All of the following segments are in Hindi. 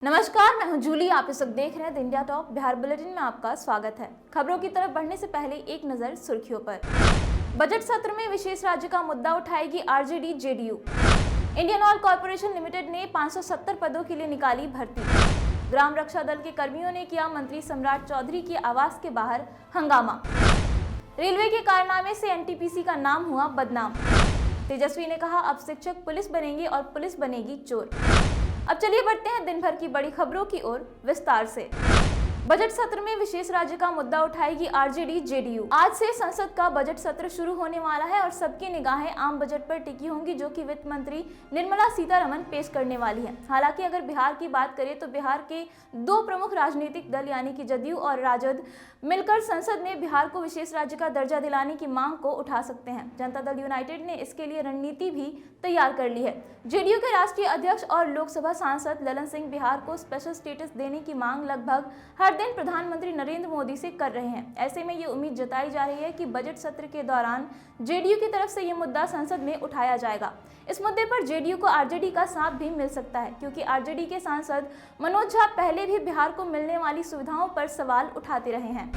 नमस्कार, मैं हूं जूली। आप इस वक्त देख रहे हैं the India top Bihar bulletin में आपका स्वागत है। खबरों की तरफ बढ़ने से पहले एक नजर सुर्खियों पर। बजट सत्र में विशेष राज्य का मुद्दा उठाएगी RJD JDU. Indian oil corporation limited ने 570 पदों के लिए निकाली भर्ती। ग्राम रक्षा दल के कर्मियों ने किया मंत्री सम्राट चौधरी के आवास के बाहर हंगामा। रेलवे के कारनामे से एनटीपीसी का नाम हुआ बदनाम। तेजस्वी ने कहा अब शिक्षक पुलिस बनेंगे और पुलिस बनेगी चोर। अब चलिए बढ़ते हैं दिन भर की बड़ी खबरों की ओर विस्तार से। बजट सत्र में विशेष राज्य का मुद्दा उठाएगी आरजेडी जेडीयू। आज से संसद का बजट सत्र शुरू होने वाला है और सबकी निगाहें आम बजट पर टिकी होंगी जो कि वित्त मंत्री निर्मला सीतारमण पेश करने वाली है। हालांकि अगर बिहार की बात करें तो बिहार के दो प्रमुख राजनीतिक दल यानी कि जदयू और राजद मिलकर संसद में बिहार को विशेष राज्य का दर्जा दिलाने की मांग को उठा सकते हैं। जनता दल यूनाइटेड ने इसके लिए रणनीति भी तैयार कर ली है। जेडीयू के राष्ट्रीय अध्यक्ष और लोकसभा सांसद ललन सिंह बिहार को स्पेशल स्टेटस देने की मांग लगभग हर दिन प्रधानमंत्री नरेंद्र मोदी से कर रहे हैं। ऐसे में ये उम्मीद जताई जा रही है कि बजट सत्र के दौरान जेडीयू की तरफ से ये मुद्दा संसद में उठाया जाएगा। इस मुद्दे पर जेडीयू को आरजेडी का साथ भी मिल सकता है क्योंकि आरजेडी के सांसद मनोज झा पहले भी बिहार को मिलने वाली सुविधाओं पर सवाल उठाते रहे हैं।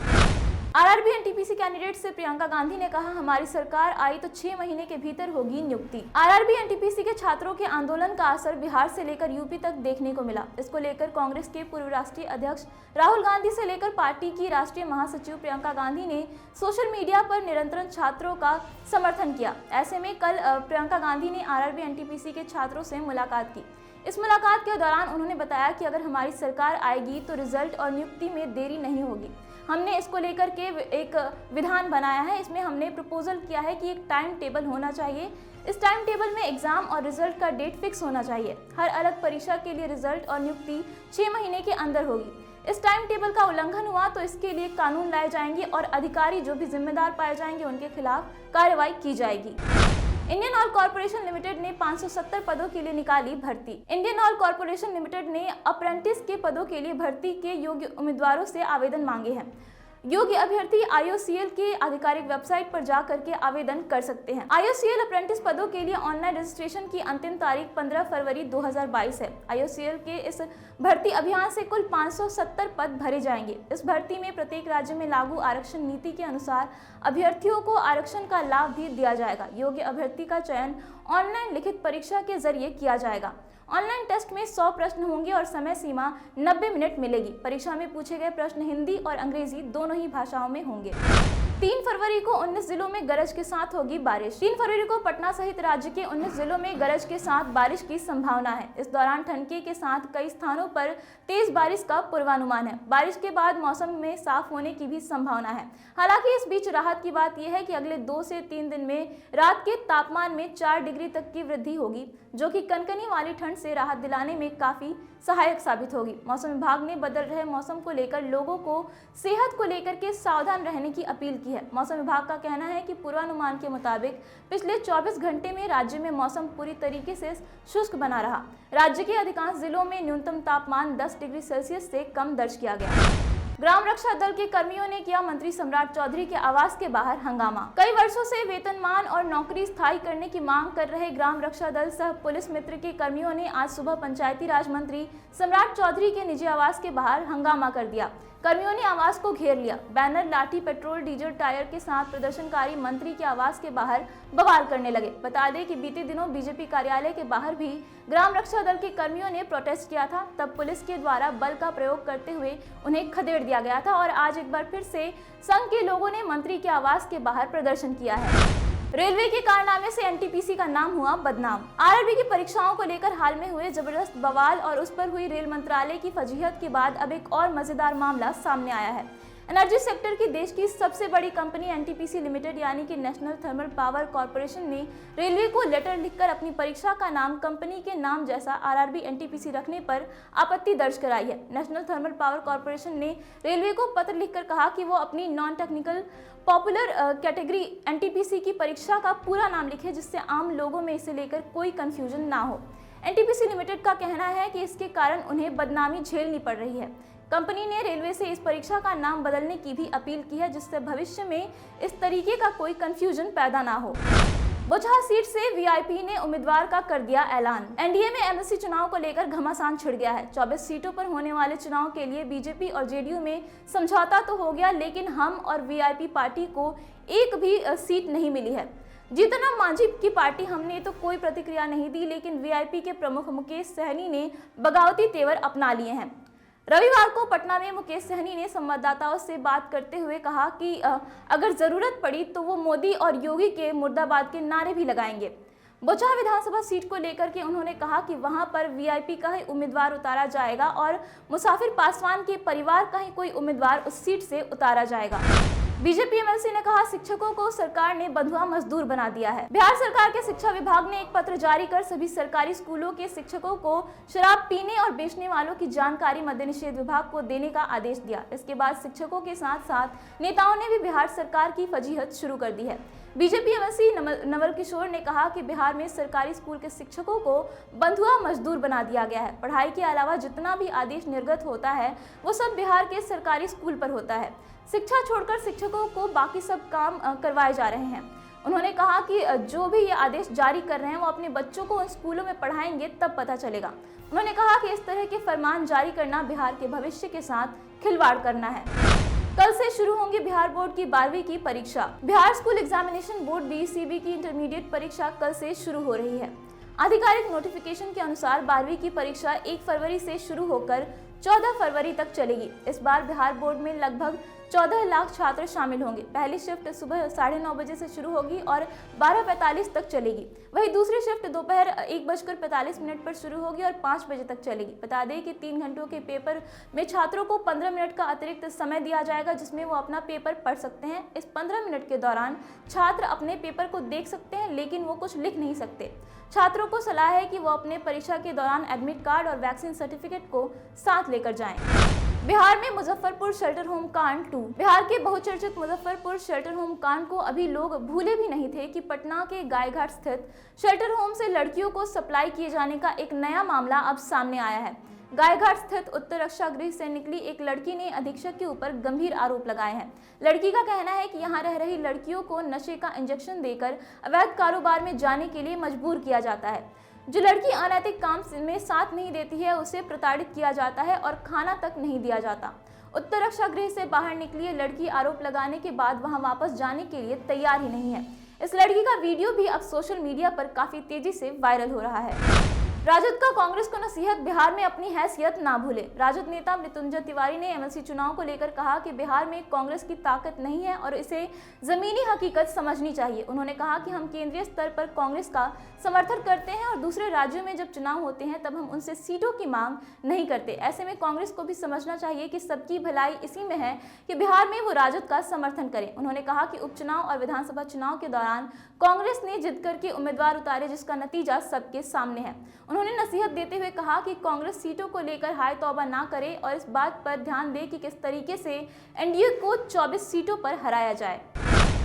आरआरबी एनटीपीसी कैंडिडेट से प्रियंका गांधी ने कहा हमारी सरकार आई तो 6 महीने के भीतर होगी नियुक्ति। आरआरबी एनटीपीसी के छात्रों के आंदोलन का असर बिहार से लेकर यूपी तक देखने को मिला। इसको लेकर कांग्रेस के पूर्व राष्ट्रीय अध्यक्ष राहुल गांधी से लेकर पार्टी की राष्ट्रीय महासचिव प्रियंका गांधी ने सोशल मीडिया पर निरंतर छात्रों का समर्थन किया। ऐसे में कल प्रियंका गांधी ने आरआरबी एनटीपीसी के छात्रों से मुलाकात की। इस मुलाकात के दौरान उन्होंने बताया कि अगर हमारी सरकार आएगी तो रिजल्ट और नियुक्ति में देरी नहीं होगी। हमने इसको लेकर के एक विधान बनाया है। इसमें हमने प्रपोजल किया है कि एक टाइम टेबल होना चाहिए। इस टाइम टेबल में एग्जाम और रिजल्ट का डेट फिक्स होना चाहिए। हर अलग परीक्षा के लिए रिजल्ट और नियुक्ति 6 महीने के अंदर होगी। इस टाइम टेबल का उल्लंघन हुआ तो इसके लिए कानून लाए जाएंगे और अधिकारी जो भी जिम्मेदार पाए जाएंगे उनके खिलाफ कार्रवाई की जाएगी। इंडियन ऑयल कॉर्पोरेशन लिमिटेड ने 570 पदों के लिए निकाली भर्ती। इंडियन ऑयल कॉर्पोरेशन लिमिटेड ने अप्रेंटिस के पदों के लिए भर्ती के योग्य उम्मीदवारों से आवेदन मांगे हैं। योग्य अभ्यर्थी आईओसीएल के आधिकारिक वेबसाइट पर जा करके आवेदन कर सकते हैं। आईओसीएल अप्रेंटिस पदों के लिए ऑनलाइन रजिस्ट्रेशन की अंतिम तारीख 15 फरवरी 2022 है। आईओसीएल के इस भर्ती अभियान से कुल 570 पद भरे जाएंगे। इस भर्ती में प्रत्येक राज्य में लागू आरक्षण नीति के अनुसार अभ्यर्थियों को आरक्षण का लाभ भी दिया जाएगा। योग्य अभ्यर्थी का चयन ऑनलाइन लिखित परीक्षा के जरिए किया जाएगा। ऑनलाइन टेस्ट में 100 प्रश्न होंगे और समय सीमा 90 मिनट मिलेगी। परीक्षा में पूछे गए प्रश्न हिंदी और अंग्रेजी दोनों ही भाषाओं में होंगे। 3 फरवरी को 19 जिलों में गरज के साथ होगी बारिश। 3 फरवरी को पटना सहित राज्य के 19 जिलों में गरज के साथ बारिश की संभावना है। इस दौरान ठनके के साथ कई स्थानों पर तेज बारिश का पूर्वानुमान है। बारिश के बाद मौसम में साफ होने की भी संभावना है। हालांकि इस बीच राहत की बात यह है कि अगले 2 से 3 दिन में रात के तापमान में 4 डिग्री तक की वृद्धि होगी जो कि कनकनी वाली ठंड से राहत दिलाने में काफी सहायक साबित होगी। मौसम विभाग ने बदल रहे मौसम को लेकर लोगों को सेहत को लेकर के सावधान रहने की अपील की है। मौसम विभाग का कहना है कि पूर्वानुमान के मुताबिक पिछले 24 घंटे में राज्य में मौसम पूरी तरीके से शुष्क बना रहा। राज्य के अधिकांश जिलों में न्यूनतम तापमान 10 डिग्री सेल्सियस से कम दर्ज किया गया। ग्राम रक्षा दल के कर्मियों ने किया मंत्री सम्राट चौधरी के आवास के बाहर हंगामा। कई वर्षों से वेतनमान और नौकरी स्थायी करने की मांग कर रहे ग्राम रक्षा दल सह पुलिस मित्र के कर्मियों ने आज सुबह पंचायती राज मंत्री सम्राट चौधरी के निजी आवास के बाहर हंगामा कर दिया। कर्मियों ने आवास को घेर लिया। बैनर, लाठी, पेट्रोल, डीजल, टायर के साथ प्रदर्शनकारी मंत्री के आवास के बाहर बवाल करने लगे। बता दें कि बीते दिनों बीजेपी कार्यालय के बाहर भी ग्राम रक्षा दल के कर्मियों ने प्रोटेस्ट किया था। तब पुलिस के द्वारा बल का प्रयोग करते हुए उन्हें खदेड़ दिया गया था और आज एक बार फिर से संघ के लोगों ने मंत्री के आवास के बाहर प्रदर्शन किया है। रेलवे के कारनामे से एनटीपीसी का नाम हुआ बदनाम। आरआरबी की परीक्षाओं को लेकर हाल में हुए जबरदस्त बवाल और उस पर हुई रेल मंत्रालय की फजीहत के बाद अब एक और मजेदार मामला सामने आया है। एनर्जी सेक्टर की देश की सबसे बड़ी कंपनी एनटीपीसी लिमिटेड यानी कि नेशनल थर्मल पावर कॉर्पोरेशन ने रेलवे को लेटर लिखकर अपनी परीक्षा का नाम कंपनी के नाम जैसा आरआरबी एनटीपीसी रखने पर आपत्ति दर्ज कराई है। नेशनल थर्मल पावर कॉर्पोरेशन ने रेलवे को पत्र लिखकर कहा कि वो अपनी non technical popular category NTPC की परीक्षा का पूरा नाम लिखे जिससे आम लोगों में इसे लेकर कोई कंफ्यूजन ना हो। एनटीपीसी लिमिटेड का कहना है कि इसके कारण उन्हें बदनामी झेलनी पड़ रही है। कंपनी ने रेलवे से इस परीक्षा का नाम बदलने की भी अपील की है जिससे भविष्य में इस तरीके का कोई कंफ्यूजन पैदा ना हो। बोचहा सीट से वीआईपी ने उम्मीदवार का कर दिया ऐलान। एनडीए में एमएलसी चुनाव को लेकर घमासान छिड़ गया है। 24 सीटों पर होने वाले चुनाव के लिए बीजेपी और जेडीयू में समझौता तो हो गया, लेकिन हम और वीआईपी पार्टी को एक भी सीट नहीं मिली है। जीतन राम मांझी की पार्टी हमने तो कोई प्रतिक्रिया नहीं दी, लेकिन वीआईपी के प्रमुख मुकेश सहनी ने बगावती तेवर अपना लिए हैं। रविवार को पटना में मुकेश सहनी ने संवाददाताओं से बात करते हुए कहा कि अगर जरूरत पड़ी तो वो मोदी और योगी के मुर्दाबाद के नारे भी लगाएंगे। बोचहा विधानसभा सीट को लेकर के उन्होंने कहा कि वहां पर वीआईपी का ही उम्मीदवार उतारा जाएगा और मुसाफिर पासवान के परिवार का ही कोई उम्मीदवार उस सीट से उतारा जाएगा। बीजेपी एमएलसी ने कहा, शिक्षकों को सरकार ने बंधुआ मजदूर बना दिया है। बिहार सरकार के शिक्षा विभाग ने एक पत्र जारी कर सभी सरकारी स्कूलों के शिक्षकों को शराब पीने और बेचने वालों की जानकारी मद्य निषेध विभाग को देने का आदेश दिया। इसके बाद शिक्षकों के साथ साथ नेताओं ने भी बिहार सरकार की फजीहत शुरू कर दी है। बीजेपी एमएलसी नवल किशोर ने कहा कि बिहार में सरकारी स्कूल के शिक्षकों को बंधुआ मजदूर बना दिया गया है। पढ़ाई के अलावा जितना भी आदेश निर्गत होता है वो सब बिहार के सरकारी स्कूल पर होता है। शिक्षा छोड़कर शिक्षकों को बाकी सब काम करवाए जा रहे हैं। उन्होंने कहा कि जो भी ये आदेश जारी कर रहे हैं वो अपने बच्चों को उन स्कूलों में पढ़ाएंगे तब पता चलेगा। उन्होंने कहा कि इस तरह के फरमान जारी करना बिहार के भविष्य के साथ खिलवाड़ करना है। कल से शुरू होंगी बिहार बोर्ड की 12वीं की परीक्षा। Bihar school examination board BCB की इंटरमीडिएट परीक्षा कल से शुरू हो रही है। आधिकारिक नोटिफिकेशन के अनुसार 12वीं की परीक्षा 1 फरवरी से शुरू होकर 14 फरवरी तक चलेगी। इस बार बिहार बोर्ड में लगभग 14 लाख छात्र शामिल होंगे। पहली शिफ्ट सुबह 9:30 बजे से शुरू होगी और 12:45 तक चलेगी। वहीं दूसरी शिफ्ट दोपहर 1:45 पर शुरू होगी और 5 बजे तक चलेगी। बता दें कि 3 घंटों के पेपर में छात्रों को 15 मिनट का अतिरिक्त समय दिया जाएगा, जिसमें वो अपना पेपर पढ़ सकते हैं। इस 15 मिनट के दौरान छात्र अपने पेपर को देख सकते हैं, लेकिन वो कुछ लिख नहीं सकते। छात्रों को सलाह है कि वो अपने परीक्षा के दौरान एडमिट कार्ड और वैक्सीन सर्टिफिकेट को साथ लेकर जाएं। बिहार में मुजफ्फरपुर शेल्टर होम कांड 2। बिहार के बहुचर्चित मुजफ्फरपुर शेल्टर होम कांड को अभी लोग भूले भी नहीं थे कि पटना के गायघाट स्थित शेल्टर होम से लड़कियों को सप्लाई किए जाने का एक नया मामला अब सामने आया है। गायघाट स्थित उत्तर रक्षा गृह से निकली एक लड़की ने अधीक्षक के ऊपर गंभीर आरोप लगाए हैं। लड़की का कहना है कि यहां रह रही लड़कियों को नशे का इंजेक्शन देकर अवैध कारोबार में जाने के लिए मजबूर किया जाता है। जो लड़की अनैतिक काम में साथ नहीं देती है उसे प्रताड़ित किया जाता है और खाना तक नहीं दिया जाता। उत्तर रक्षा गृह से बाहर निकली लड़की आरोप लगाने के बाद वहां वापस जाने के लिए तैयार ही नहीं है। इस लड़की का वीडियो भी अब सोशल मीडिया पर काफी तेजी से वायरल हो रहा है। राजद का कांग्रेस को नसीहत, बिहार में अपनी हैसियत ना भूले। राजद नेता मृत्युंजय तिवारी ने एमएलसी चुनाव को लेकर कहा कि बिहार में कांग्रेस की ताकत नहीं है और इसे जमीनी हकीकत समझनी चाहिए। उन्होंने कहा कि हम केंद्रीय स्तर पर कांग्रेस का समर्थन करते हैं और दूसरे राज्यों में जब चुनाव होते हैं तब हम उनसे सीटों की मांग नहीं करते। ऐसे में कांग्रेस को भी समझना चाहिए कि सबकी भलाई इसी में है कि बिहार में वो राजद का समर्थन करें। उन्होंने कहा कि उपचुनाव और विधानसभा चुनाव के दौरान कांग्रेस ने जिद करके उम्मीदवार उतारे, जिसका नतीजा सबके सामने है। उन्होंने नसीहत देते हुए कहा कि कांग्रेस सीटों को लेकर हाय तौबा ना करे और इस बात पर ध्यान दे कि किस तरीके से एनडीए को 24 सीटों पर हराया जाए।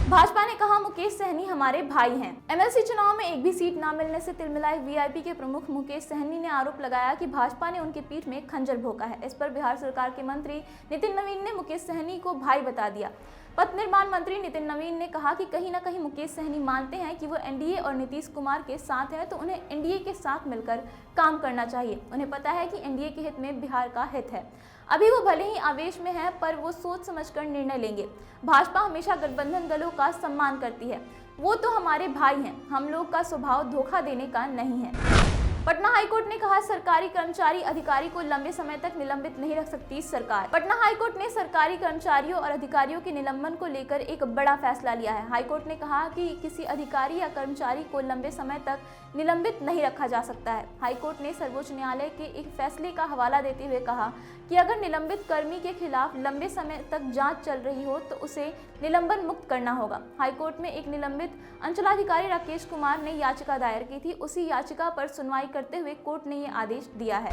भाजपा ने कहा, मुकेश सहनी हमारे भाई हैं। एमएलसी चुनाव में एक भी सीट न मिलने से तिलमिलाए वीआईपी के प्रमुख मुकेश सहनी ने आरोप लगाया कि भाजपा ने उनकी पीठ में खंजर भोंका है। इस पर बिहार सरकार के मंत्री नितिन नवीन ने मुकेश सहनी को भाई बता दिया। पथ निर्माण मंत्री नितिन नवीन ने कहा कि कहीं न कहीं मुकेश सहनी मानते हैं कि वो एनडीए और नीतीश कुमार के साथ है, तो उन्हें एनडीए के साथ मिलकर काम करना चाहिए। उन्हें पता है कि एनडीए के हित में बिहार का हित है। अभी वो भले ही आवेश में है, पर वो सोच समझकर निर्णय लेंगे। भाजपा हमेशा गठबंधन दलों का सम्मान करती है। वो तो हमारे भाई हैं। हम लोग का स्वभाव धोखा देने का नहीं है। पटना हाईकोर्ट ने कहा, सरकारी कर्मचारी अधिकारी को लंबे समय तक निलंबित नहीं रख सकती सरकार। पटना हाईकोर्ट ने सरकारी कर्मचारियों और अधिकारियों के निलंबन को लेकर एक बड़ा फैसला लिया है। हाईकोर्ट ने कहा कि किसी अधिकारी या कर्मचारी को लंबे समय तक निलंबित नहीं रखा जा सकता है। हाईकोर्ट ने सर्वोच्च न्यायालय के एक फैसले का हवाला देते हुए कहा कि अगर निलंबित कर्मी के खिलाफ लंबे समय तक जांच चल रही हो तो उसे निलंबन मुक्त करना होगा। हाईकोर्ट में एक निलंबित अंचलाधिकारी राकेश कुमार ने याचिका दायर की थी। उसी याचिका पर सुनवाई करते हुए कोर्ट ने ये आदेश दिया है।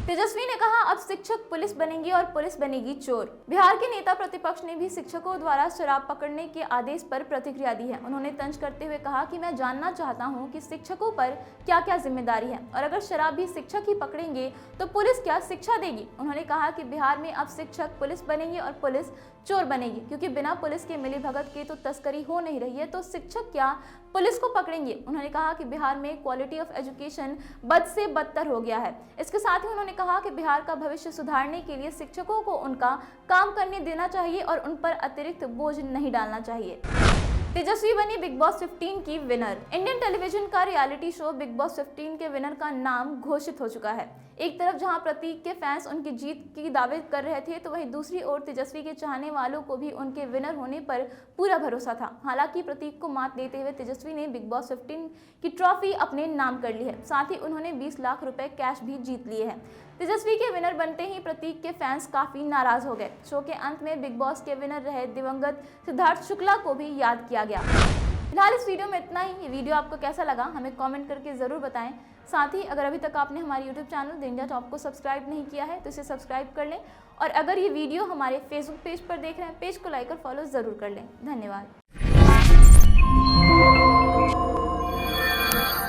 तेजस्वी ने कहा अब शिक्षक पुलिस बनेंगे और पुलिस बनेगी चोर। बिहार के नेता प्रतिपक्ष ने भी शिक्षकों द्वारा शराब पकड़ने के आदेश पर प्रतिक्रिया दी है। उन्होंने तंज करते हुए कहा कि मैं जानना चाहता हूं कि शिक्षकों पर क्या क्या जिम्मेदारी है और अगर शराब भी शिक्षक ही पकड़ेंगे तो पुलिस क्या शिक्षा देगी। उन्होंने कहा कि बिहार में अब शिक्षक पुलिस बनेंगे और पुलिस चोर बनेगी, क्योंकि बिना पुलिस के मिलीभगत के तो तस्करी हो नहीं रही है, तो शिक्षक क्या पुलिस को पकड़ेंगे। उन्होंने कहा कि बिहार में क्वालिटी ऑफ एजुकेशन बद से बदतर हो गया है। इसके साथ ही उन्होंने कहा कि बिहार का भविष्य सुधारने के लिए शिक्षकों को उनका काम करने देना चाहिए और उन पर अतिरिक्त बोझ नहीं डालना चाहिए। तेजस्वी बनी बिग बॉस 15 की विनर। इंडियन टेलीविजन का रियलिटी शो बिग बॉस 15 के विनर का नाम घोषित हो चुका है। एक तरफ जहां प्रतीक के फैंस उनकी जीत की दावे कर रहे थे, तो वहीं दूसरी ओर तेजस्वी के चाहने वालों को भी उनके विनर होने पर पूरा भरोसा था। हालांकि प्रतीक को मात देते हुए तेजस्वी ने बिग बॉस 15 की ट्रॉफी अपने नाम कर ली है। साथ ही उन्होंने 20 लाख रुपए कैश भी जीत लिए हैं। तेजस्वी के विनर बनते ही प्रतीक के फैंस काफी नाराज हो गए। शो के अंत में बिग बॉस के विनर रहे दिवंगत सिद्धार्थ शुक्ला को भी याद किया गया। फिलहाल इस वीडियो में इतना ही। ये वीडियो आपको कैसा लगा हमें कमेंट करके ज़रूर बताएं। साथ ही अगर अभी तक आपने हमारे YouTube channel the India top को सब्सक्राइब नहीं किया है तो इसे सब्सक्राइब कर लें, और अगर ये वीडियो हमारे फेसबुक पेज पर देख रहे हैं, पेज को लाइक और फॉलो ज़रूर कर लें। धन्यवाद।